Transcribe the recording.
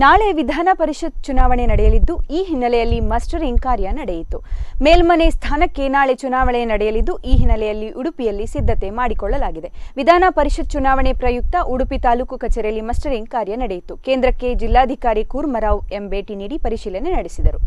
ನಾಳೆ ವಿಧಾನ ಪರಿಷತ್ ಚುನಾವಣೆ ನಡೆಯಲಿದ್ದು ಈ ಹಿನ್ನೆಲೆಯಲ್ಲಿ ಮಸ್ಟರಿಂಗ್ ಕಾರ್ಯ ನಡೆಯಿತು. ಮೇಲ್ಮನೆ ಸ್ಥಾನಕ್ಕೆ ನಾಳೆ ಚುನಾವಣೆ ನಡೆಯಲಿದ್ದು ಈ ಹಿನ್ನೆಲೆಯಲ್ಲಿ ಉಡುಪಿಯಲ್ಲಿ ಸಿದ್ಧತೆ ಮಾಡಿಕೊಳ್ಳಲಾಗಿದೆ. ವಿಧಾನ ಪರಿಷತ್ ಚುನಾವಣೆ ಪ್ರಯುಕ್ತ ಉಡುಪಿ ತಾಲೂಕು ಕಚೇರಿಯಲ್ಲಿ ಮಸ್ಟರಿಂಗ್ ಕಾರ್ಯ ನಡೆಯಿತು. ಕೇಂದ್ರಕ್ಕೆ ಜಿಲ್ಲಾಧಿಕಾರಿ ಕೂರ್ಮರಾವ್ ಎಂ ಭೇಟಿ ನೀಡಿ ಪರಿಶೀಲನೆ ನಡೆಸಿದರು.